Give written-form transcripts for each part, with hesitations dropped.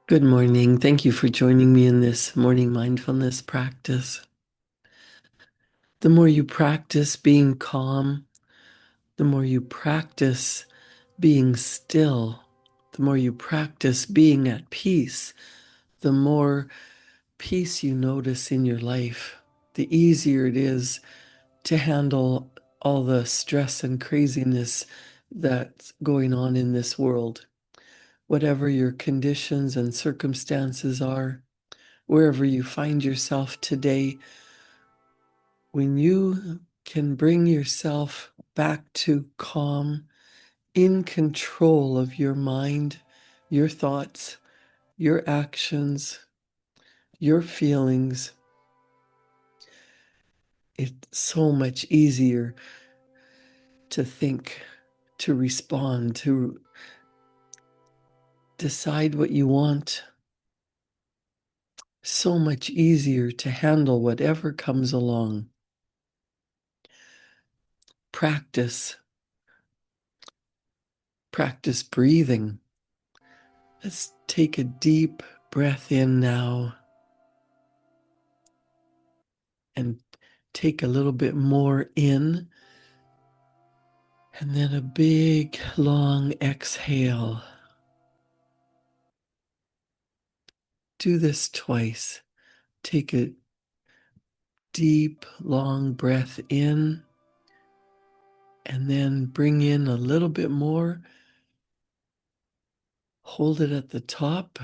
Good morning. Thank you for joining me in this morning mindfulness practice. The more you practice being calm, the more you practice being still, the more you practice being at peace, the more peace you notice in your life, the easier it is to handle all the stress and craziness that's going on in this world. Whatever your conditions and circumstances are, wherever you find yourself today, when you can bring yourself back to calm, in control of your mind, your thoughts, your actions, your feelings, it's so much easier to think, to respond, to decide what you want. So much easier to handle whatever comes along. Practice. Practice breathing. Let's take a deep breath in now and take a little bit more in, and then a big, long exhale. Do this twice. Take a deep, long breath in, and then bring in a little bit more. Hold it at the top,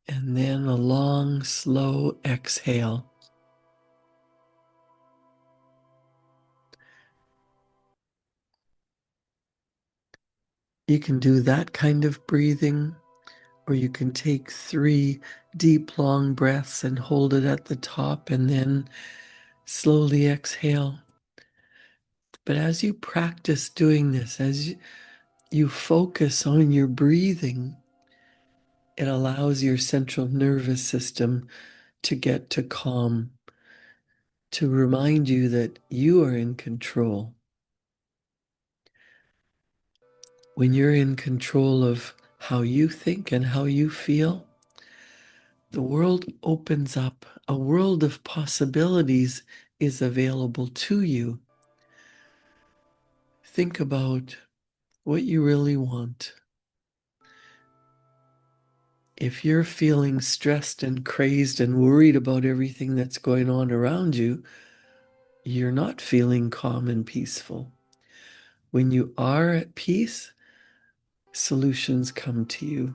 and then a long, slow exhale. You can do that kind of breathing, or you can take 3 deep, long breaths and hold it at the top and then slowly exhale. But as you practice doing this, as you focus on your breathing, it allows your central nervous system to get to calm, to remind you that you are in control. When you're in control of how you think and how you feel, the world opens up. A world of possibilities is available to you. Think about what you really want. If you're feeling stressed and crazed and worried about everything that's going on around you, you're not feeling calm and peaceful. When you are at peace, solutions come to you,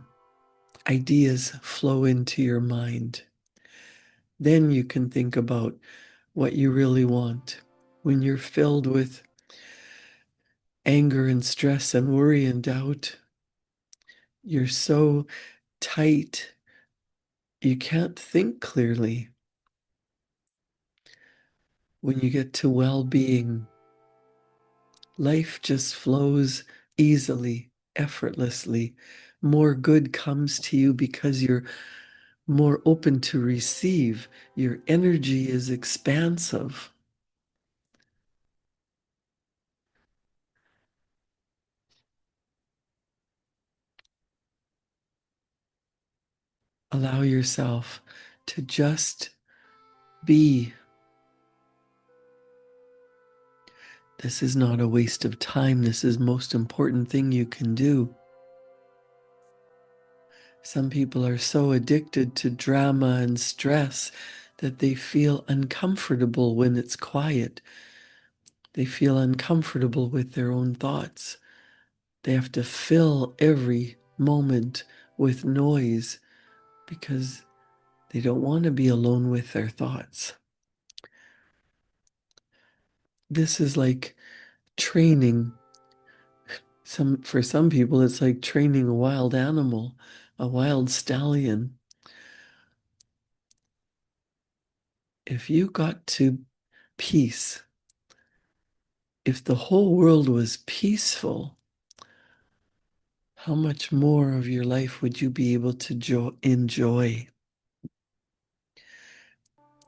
ideas flow into your mind. Then you can think about what you really want. When you're filled with anger and stress and worry and doubt, you're so tight, you can't think clearly. When you get to well-being, life just flows easily, effortlessly. More good comes to you because you're more open to receive. Your energy is expansive. Allow yourself to just be. This is not a waste of time. This is the most important thing you can do. Some people are so addicted to drama and stress that they feel uncomfortable when it's quiet. They feel uncomfortable with their own thoughts. They have to fill every moment with noise because they don't want to be alone with their thoughts. This is like training. For some people, it's like training a wild animal, a wild stallion. If you got to peace, if the whole world was peaceful, how much more of your life would you be able to enjoy?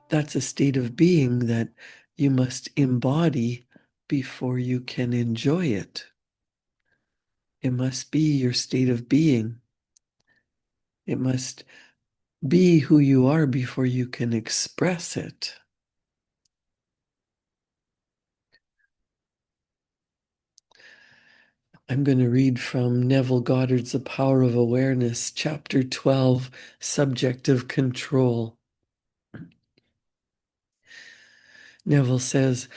That's a state of being that you must embody before you can enjoy it. It must be your state of being. It must be who you are before you can express it. I'm going to read from Neville Goddard's The Power of Awareness, Chapter 12, Subjective Control. Neville says,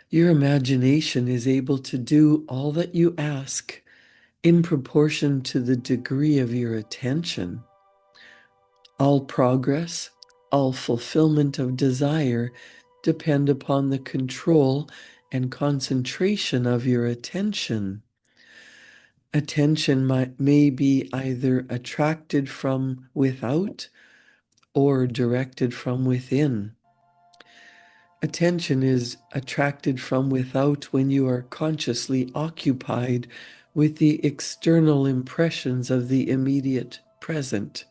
your imagination is able to do all that you ask in proportion to the degree of your attention. All progress, all fulfillment of desire depend upon the control and concentration of your attention. Attention may be either attracted from without or directed from within. Attention is attracted from without when you are consciously occupied with the external impressions of the immediate present.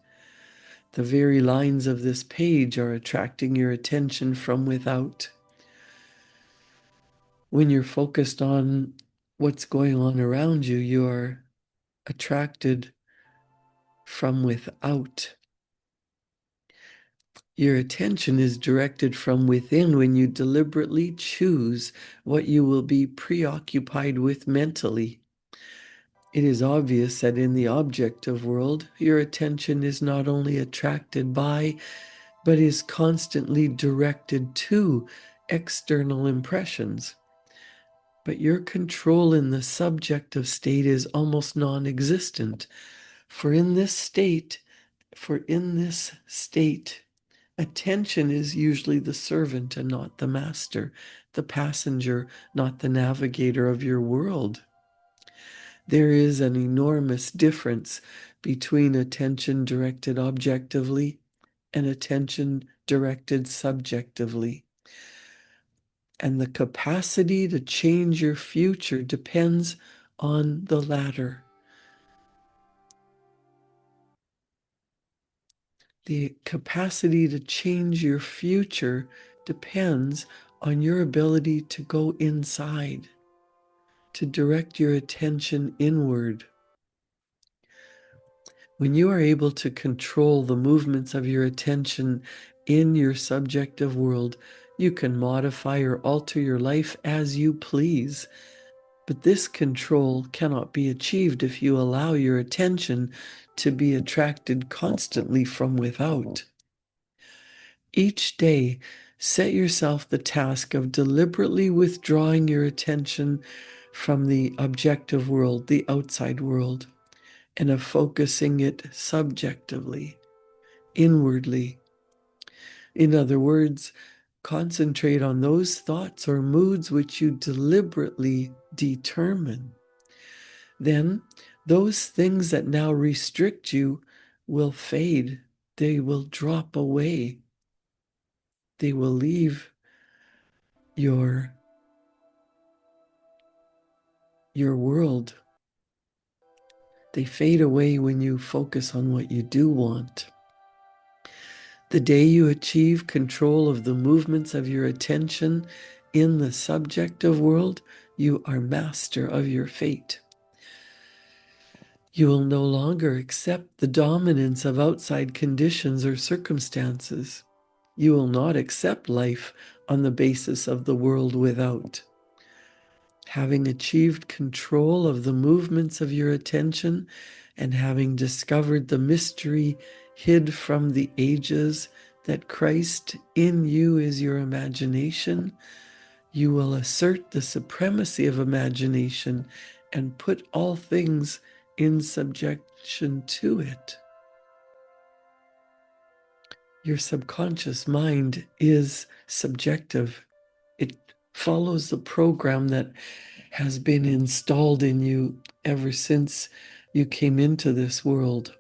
The very lines of this page are attracting your attention from without. When you're focused on what's going on around you, you are attracted from without. Your attention is directed from within when you deliberately choose what you will be preoccupied with mentally. It is obvious that in the objective world, your attention is not only attracted by, but is constantly directed to external impressions. But your control in the subjective state is almost non-existent. For in this state, attention is usually the servant and not the master, the passenger, not the navigator of your world. There is an enormous difference between attention directed objectively and attention directed subjectively. And the capacity to change your future depends on the latter. The capacity to change your future depends on your ability to go inside, to direct your attention inward. When you are able to control the movements of your attention in your subjective world, you can modify or alter your life as you please. But this control cannot be achieved if you allow your attention to be attracted constantly from without. Each day, set yourself the task of deliberately withdrawing your attention from the objective world, the outside world, and of focusing it subjectively, inwardly. In other words, concentrate on those thoughts or moods which you deliberately determine. Then those things that now restrict you will fade. They will drop away. They will leave your world. They fade away when you focus on what you do want. The day you achieve control of the movements of your attention in the subjective world, you are master of your fate. You will no longer accept the dominance of outside conditions or circumstances. You will not accept life on the basis of the world without. Having achieved control of the movements of your attention and having discovered the mystery hid from the ages that Christ in you is your imagination, you will assert the supremacy of imagination and put all things in subjection to it. Your subconscious mind is subjective. It follows the program that has been installed in you ever since you came into this world.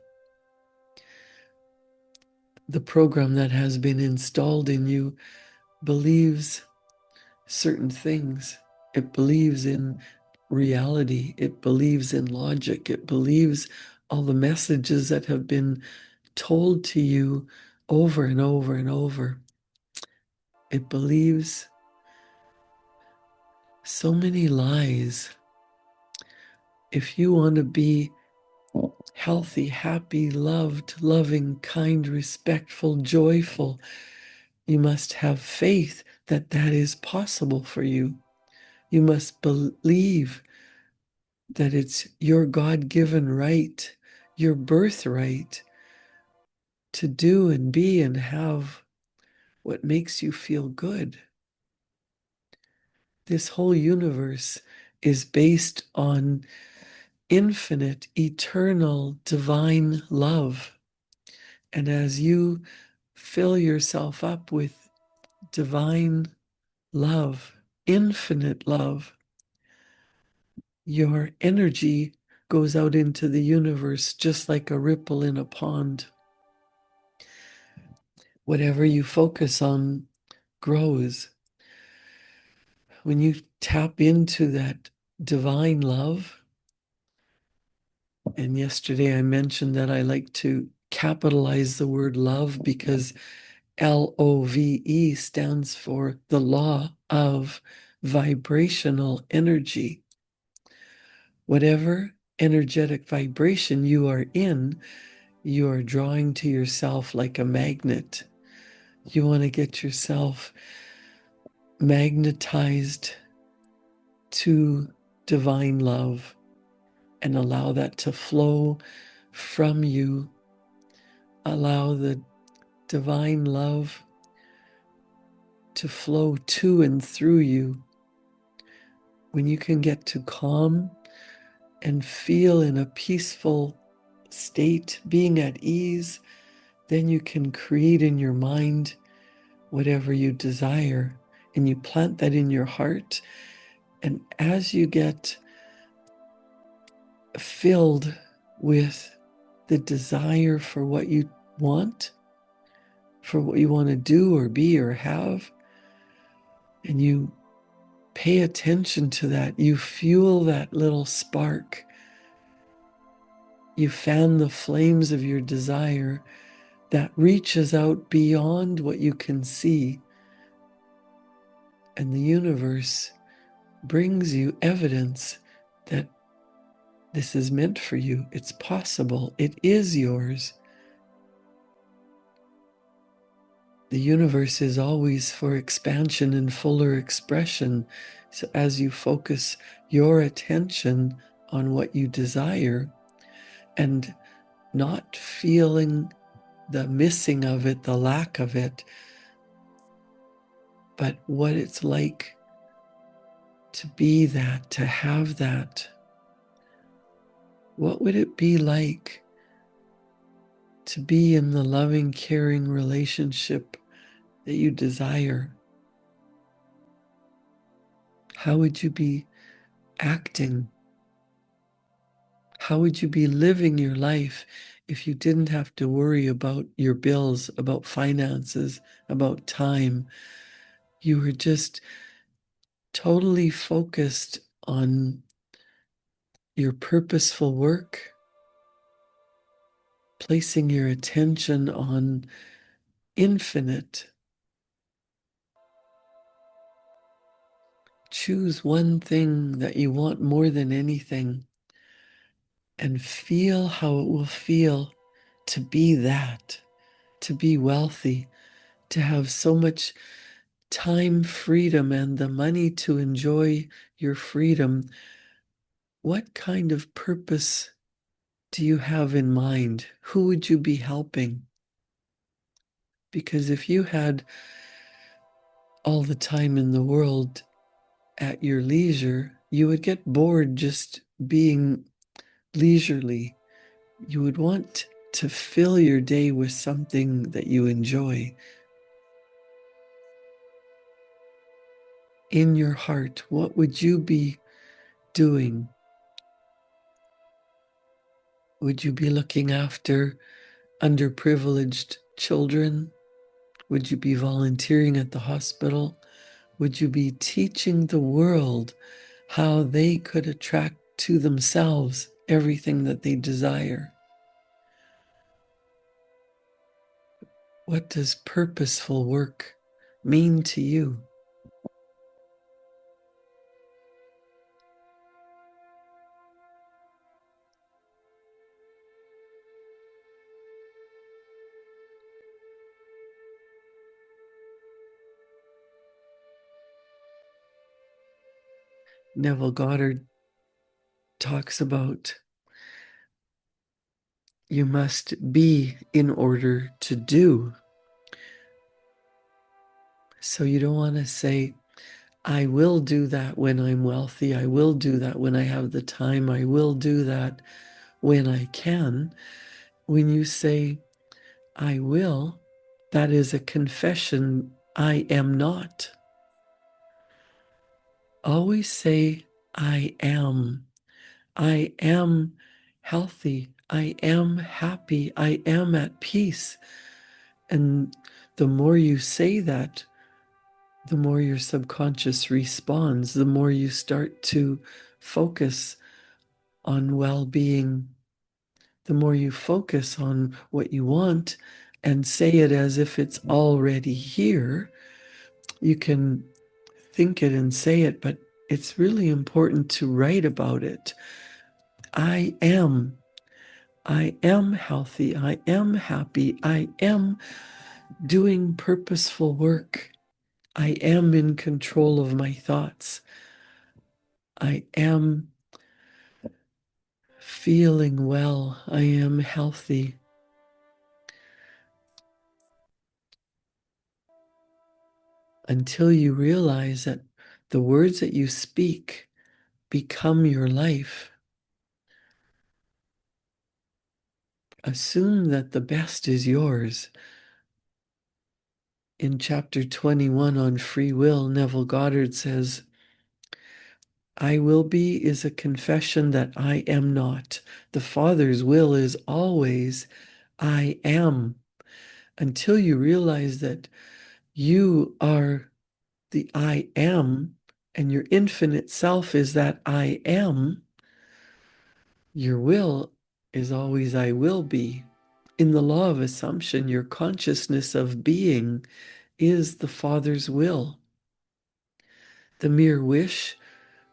The program that has been installed in you believes certain things. It believes in reality. It believes in logic. It believes all the messages that have been told to you over and over and over. It believes so many lies. If you want to be healthy, happy, loved, loving, kind, respectful, joyful. You must have faith that that is possible for you. You must believe that it's your God-given right, your birthright to do and be and have what makes you feel good. This whole universe is based on infinite, eternal, divine love. And as you fill yourself up with divine love, infinite love, your energy goes out into the universe just like a ripple in a pond. Whatever you focus on grows. When you tap into that divine love, and yesterday I mentioned that I like to capitalize the word love because LOVE stands for the law of vibrational energy. Whatever energetic vibration you are in, you are drawing to yourself like a magnet. You want to get yourself magnetized to divine love and allow that to flow from you. Allow the divine love to flow to and through you. When you can get to calm and feel in a peaceful state, being at ease, then you can create in your mind whatever you desire, and you plant that in your heart. And as you get filled with the desire for what you want, for what you want to do or be or have, and you pay attention to that, you fuel that little spark. You fan the flames of your desire that reaches out beyond what you can see. And the universe brings you evidence that this is meant for you. It's possible. It is yours. The universe is always for expansion and fuller expression. So as you focus your attention on what you desire and not feeling the missing of it, the lack of it, but what it's like to be that, to have that. What would it be like to be in the loving, caring relationship that you desire? How would you be acting? How would you be living your life if you didn't have to worry about your bills, about finances, about time? You were just totally focused on your purposeful work, placing your attention on infinite. Choose one thing that you want more than anything and feel how it will feel to be that, to be wealthy, to have so much time freedom and the money to enjoy your freedom. What kind of purpose do you have in mind? Who would you be helping? Because if you had all the time in the world at your leisure, you would get bored just being leisurely. You would want to fill your day with something that you enjoy. In your heart, what would you be doing? Would you be looking after underprivileged children? Would you be volunteering at the hospital? Would you be teaching the world how they could attract to themselves everything that they desire? What does purposeful work mean to you? Neville Goddard talks about you must be in order to do. So you don't want to say, I will do that when I'm wealthy. I will do that when I have the time. I will do that when I can. When you say, I will, that is a confession, I am not. Always say, I am. I am healthy. I am happy. I am at peace. And the more you say that, the more your subconscious responds, the more you start to focus on well-being, the more you focus on what you want and say it as if it's already here. You can think it and say it, but it's really important to write about it. I am. I am healthy. I am happy. I am doing purposeful work. I am in control of my thoughts. I am feeling well. I am healthy. Until you realize that the words that you speak become your life. Assume that the best is yours. In chapter 21 on free will, Neville Goddard says, I will be is a confession that I am not. The Father's will is always I am. Until you realize that you are the I am and your infinite self is that I am, your will is always I will be. In the law of assumption, your consciousness of being is the Father's will. The mere wish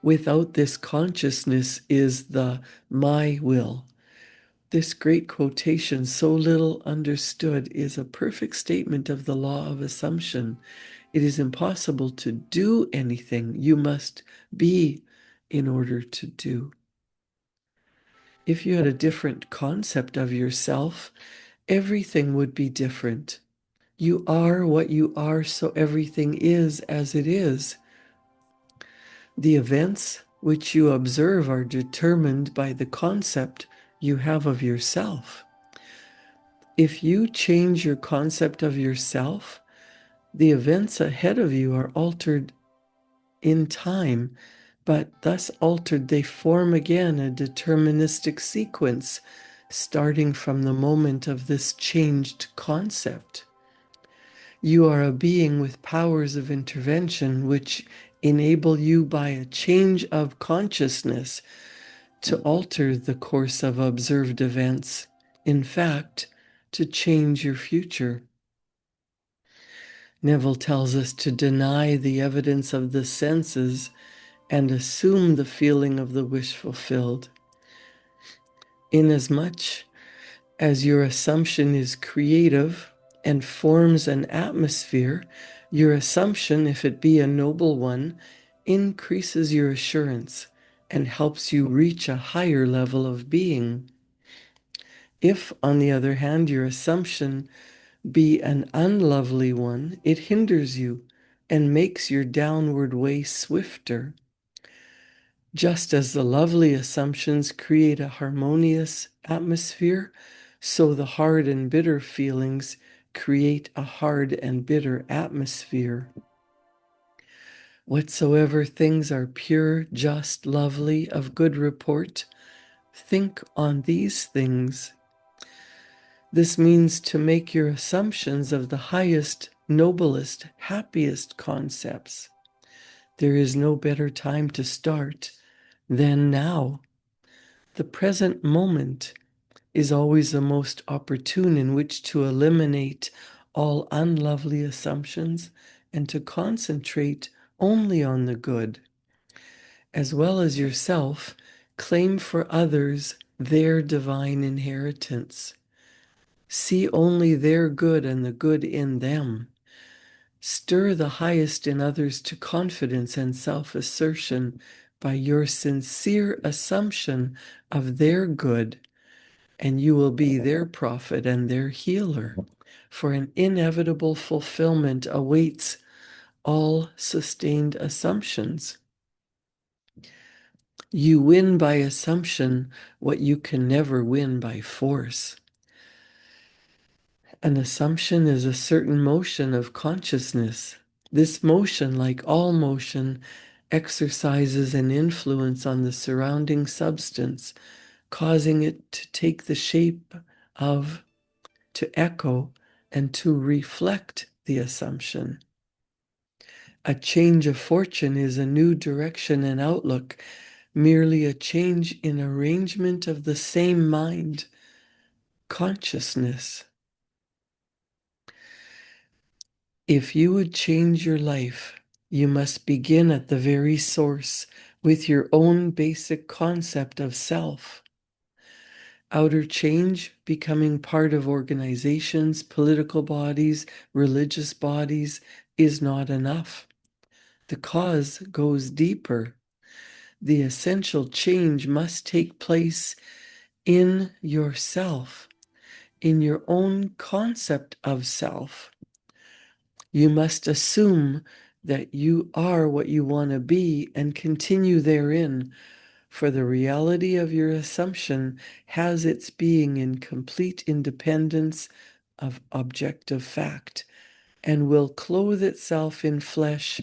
without this consciousness is the my will. This great quotation, so little understood, is a perfect statement of the law of assumption. It is impossible to do anything. You must be in order to do. If you had a different concept of yourself, everything would be different. You are what you are, so everything is as it is. The events which you observe are determined by the concept you have of yourself. If you change your concept of yourself, the events ahead of you are altered in time, but thus altered, they form again a deterministic sequence starting from the moment of this changed concept. You are a being with powers of intervention which enable you by a change of consciousness to alter the course of observed events. In fact, to change your future. Neville tells us to deny the evidence of the senses and assume the feeling of the wish fulfilled. Inasmuch as your assumption is creative and forms an atmosphere, your assumption, if it be a noble one, increases your assurance and helps you reach a higher level of being. If, on the other hand, your assumption be an unlovely one, it hinders you and makes your downward way swifter. Just as the lovely assumptions create a harmonious atmosphere, so the hard and bitter feelings create a hard and bitter atmosphere. Whatsoever things are pure, just, lovely, of good report, think on these things. This means to make your assumptions of the highest, noblest, happiest concepts. There is no better time to start than now. The present moment is always the most opportune in which to eliminate all unlovely assumptions and to concentrate only on the good. As well as yourself, claim for others their divine inheritance. See only their good and the good in them. Stir the highest in others to confidence and self-assertion by your sincere assumption of their good, and you will be their prophet and their healer. For an inevitable fulfillment awaits all sustained assumptions. You win by assumption what you can never win by force. An assumption is a certain motion of consciousness. This motion, like all motion, exercises an influence on the surrounding substance, causing it to take the shape of, to echo, and to reflect the assumption. A change of fortune is a new direction and outlook, merely a change in arrangement of the same mind, consciousness. If you would change your life, you must begin at the very source with your own basic concept of self. Outer change, becoming part of organizations, political bodies, religious bodies, is not enough. The cause goes deeper. The essential change must take place in yourself, in your own concept of self. You must assume that you are what you want to be and continue therein, for the reality of your assumption has its being in complete independence of objective fact and will clothe itself in flesh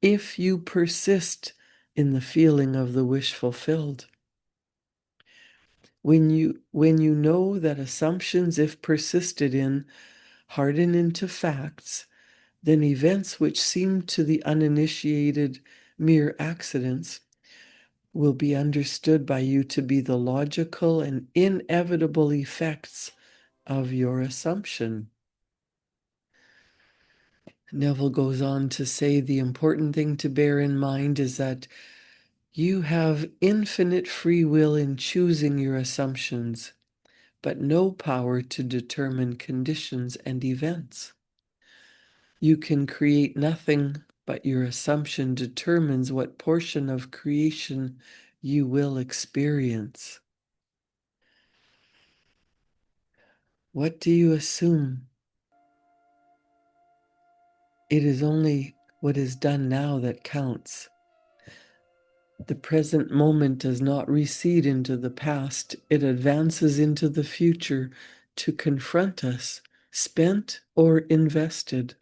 if you persist in the feeling of the wish fulfilled. When you know that assumptions, if persisted in, harden into facts, then events which seem to the uninitiated mere accidents will be understood by you to be the logical and inevitable effects of your assumption. Neville goes on to say the important thing to bear in mind is that you have infinite free will in choosing your assumptions, but no power to determine conditions and events. You can create nothing, but your assumption determines what portion of creation you will experience. What do you assume? It is only what is done now that counts. The present moment does not recede into the past, it advances into the future to confront us, spent or invested.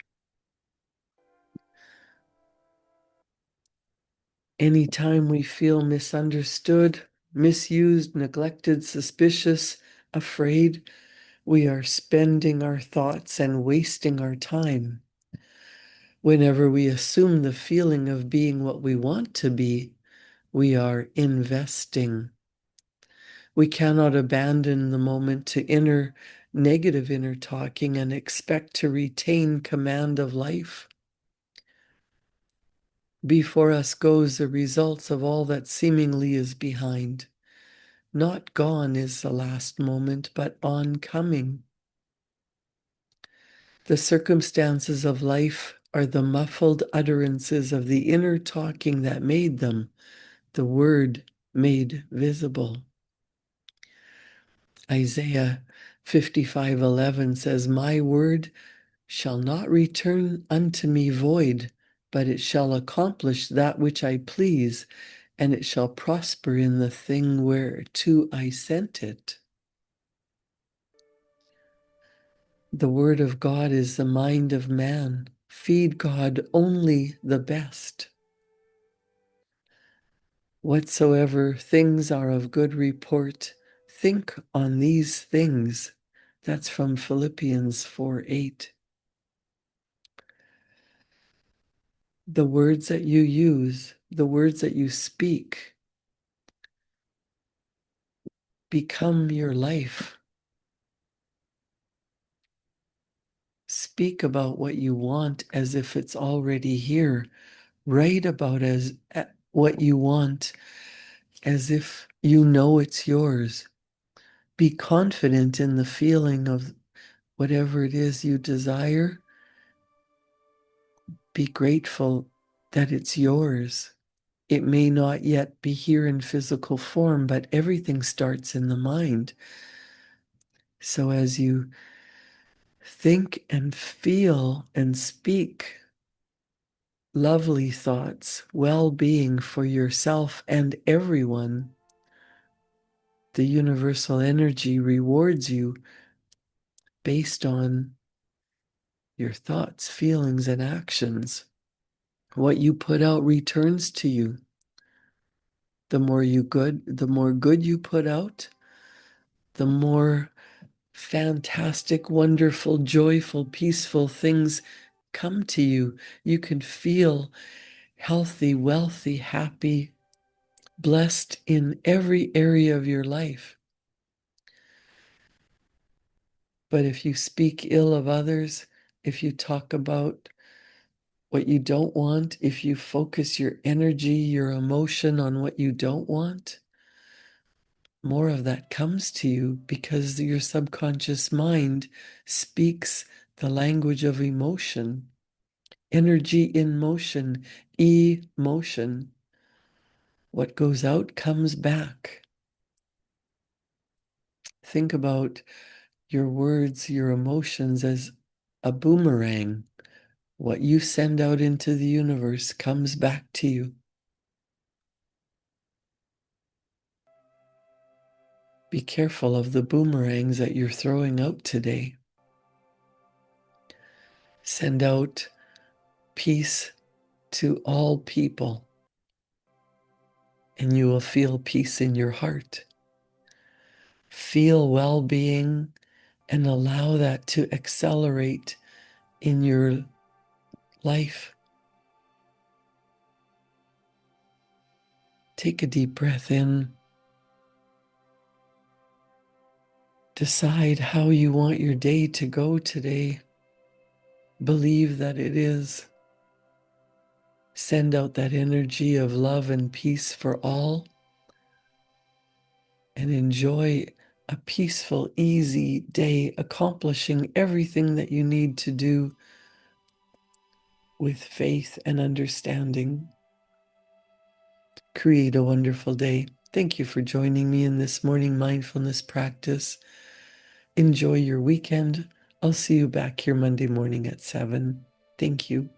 Anytime we feel misunderstood, misused, neglected, suspicious, afraid, we are spending our thoughts and wasting our time. Whenever we assume the feeling of being what we want to be, we are investing. We cannot abandon the moment to negative inner talking and expect to retain command of life. Before us goes the results of all that seemingly is behind. Not gone is the last moment, but oncoming. The circumstances of life are the muffled utterances of the inner talking that made them, the word made visible. Isaiah 55:11 says, "My word shall not return unto me void, but it shall accomplish that which I please, and it shall prosper in the thing whereto I sent it." The word of God is the mind of man. Feed God only the best. Whatsoever things are of good report, think on these things. That's from Philippians 4:8. The words that you use, the words that you speak, become your life. Speak about what you want as if it's already here. Write about what you want as if you know it's yours. Be confident in the feeling of whatever it is you desire. Be grateful that it's yours. It may not yet be here in physical form, but everything starts in the mind. So as you think and feel and speak lovely thoughts, well-being for yourself and everyone, the universal energy rewards you based on your thoughts, feelings, and actions. What you put out returns to you. The more good you put out, the more fantastic, wonderful, joyful, peaceful things come to you. You can feel healthy, wealthy, happy, blessed in every area of your life. But if you speak ill of others, if you talk about what you don't want, if you focus your energy, your emotion on what you don't want, more of that comes to you because your subconscious mind speaks the language of emotion. Energy in motion, emotion. What goes out comes back. Think about your words, your emotions as a boomerang. What you send out into the universe comes back to you. Be careful of the boomerangs that you're throwing out today. Send out peace to all people, and you will feel peace in your heart. Feel well-being and allow that to accelerate in your life. Take a deep breath in. Decide how you want your day to go today. Believe that it is. Send out that energy of love and peace for all, and enjoy a peaceful, easy day, accomplishing everything that you need to do with faith and understanding. Create a wonderful day. Thank you for joining me in this morning mindfulness practice. Enjoy your weekend. I'll see you back here Monday morning at 7. Thank you.